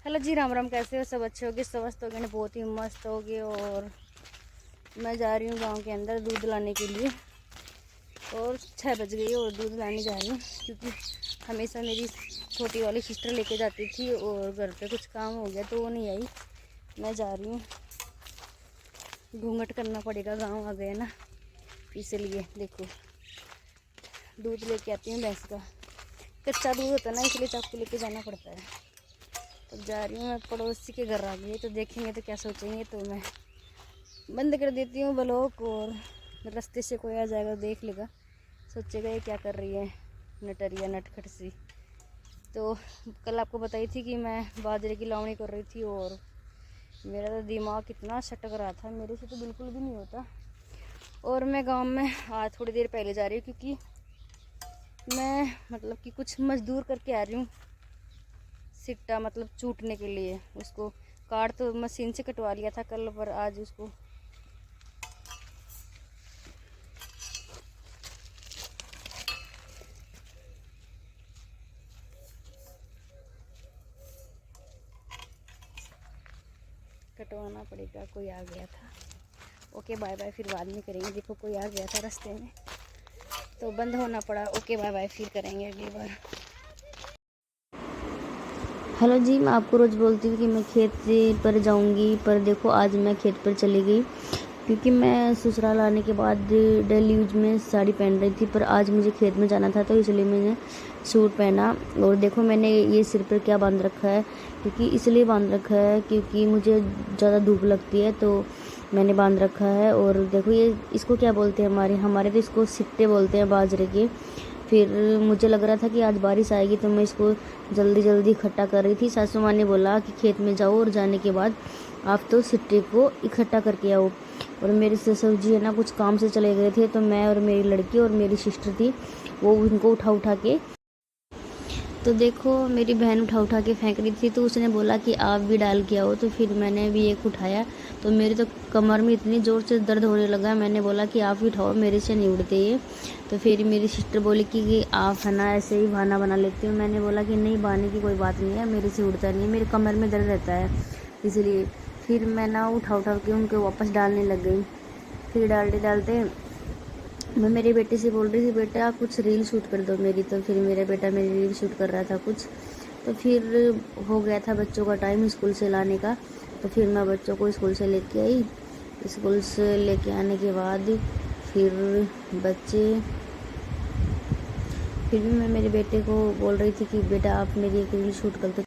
Hello जी, राम राम। कैसे हो? सब अच्छे होगे, स्वस्थ होगे ना? बहुत ही मस्त होगे। और मैं जा रही हूँ गांव के अंदर दूध लाने के लिए। और 6 बज गई और दूध लाने जा रही हूँ, क्योंकि हमेशा मेरी छोटी वाली सिस्टर लेके जाती थी और घर पे कुछ काम हो गया तो वो नहीं आई। मैं जा रही हूँ, घूंघट करना पड़ेगा, गाँव आ गए ना, इसलिए। देखो, दूध लेके आती हूँ भैंस का। कच्चा दूध होता है ना, इसलिए चाकू लेके जाना पड़ता है। तो जा रही हूँ। मैं पड़ोसी के घर आ गई, तो देखेंगे तो क्या सोचेंगे, तो मैं बंद कर देती हूँ ब्लॉग। और रास्ते से कोई आ जाएगा, देख लेगा, सोचेगा ये क्या कर रही है नटरिया नटखट सी। तो कल आपको बताई थी कि मैं बाजरे की लावणी कर रही थी, और मेरा तो दिमाग कितना सटक रहा था, मेरे से तो बिल्कुल भी नहीं होता। और मैं गांव में आज थोड़ी देर पहले जा रही हूँ, क्योंकि मैं मतलब कि कुछ मजदूर करके आ रही हूँ, सिट्टा मतलब चूटने के लिए। उसको काट तो मशीन से कटवा लिया था कल, पर आज उसको कटवाना पड़ेगा। कोई आ गया था। ओके बाय बाय, फिर बाद में करेंगे। देखो, कोई आ गया था रास्ते में तो बंद होना पड़ा। ओके बाय बाय, फिर करेंगे अगली बार। हेलो जी, मैं आपको रोज़ बोलती हूँ कि मैं खेत पर जाऊँगी, पर देखो आज मैं खेत पर चली गई, क्योंकि मैं ससुराल आने के बाद डेली यूज में साड़ी पहन रही थी, पर आज मुझे खेत में जाना था, तो इसलिए मैंने सूट पहना। और देखो, मैंने ये सिर पर क्या बांध रखा है, क्योंकि इसलिए बांध रखा है क्योंकि मुझे ज़्यादा धूप लगती है, तो मैंने बांध रखा है। और देखो, ये इसको क्या बोलते हैं, हमारे तो इसको सिट्टे बोलते हैं, बाजरे के। फिर मुझे लग रहा था कि आज बारिश आएगी, तो मैं इसको जल्दी जल्दी इकट्ठा कर रही थी। सासू माँ ने बोला कि खेत में जाओ और जाने के बाद आप तो सिट्टे को इकट्ठा करके आओ। और मेरे ससुर जी है ना, कुछ काम से चले गए थे, तो मैं और मेरी लड़की और मेरी सिस्टर थी, वो उनको उठा उठा के, तो देखो मेरी बहन उठा उठा के फेंक रही थी, तो उसने बोला कि आप भी डाल के आओ। तो फिर मैंने भी एक उठाया, तो मेरी तो कमर में इतनी ज़ोर से दर्द होने लगा। मैंने बोला कि आप भी उठाओ, मेरे से नहीं उड़ते ये। तो फिर मेरी सिस्टर बोली कि आप है ना ऐसे ही बहाना बना लेती हूँ। मैंने बोला कि नहीं, बहाने की कोई बात नहीं है, मेरे से उड़ता नहीं है, मेरे कमर में दर्द रहता है, इसलिए। फिर मैं ना उठा उठा के उनको वापस डालने लग गई। फिर डालते डालते मैं मेरे बेटे से बोल रही थी, बेटा कुछ रील शूट कर दो मेरी। तो फिर मेरा बेटा मेरी रील शूट कर रहा था कुछ। तो फिर हो गया था बच्चों का टाइम स्कूल से लाने का, तो फिर मैं बच्चों को स्कूल से लेके आई। स्कूल से लेके आने के बाद फिर फिर भी मैं मेरे बेटे को बोल रही थी कि बेटा आप मेरी एक रील शूट कर दो,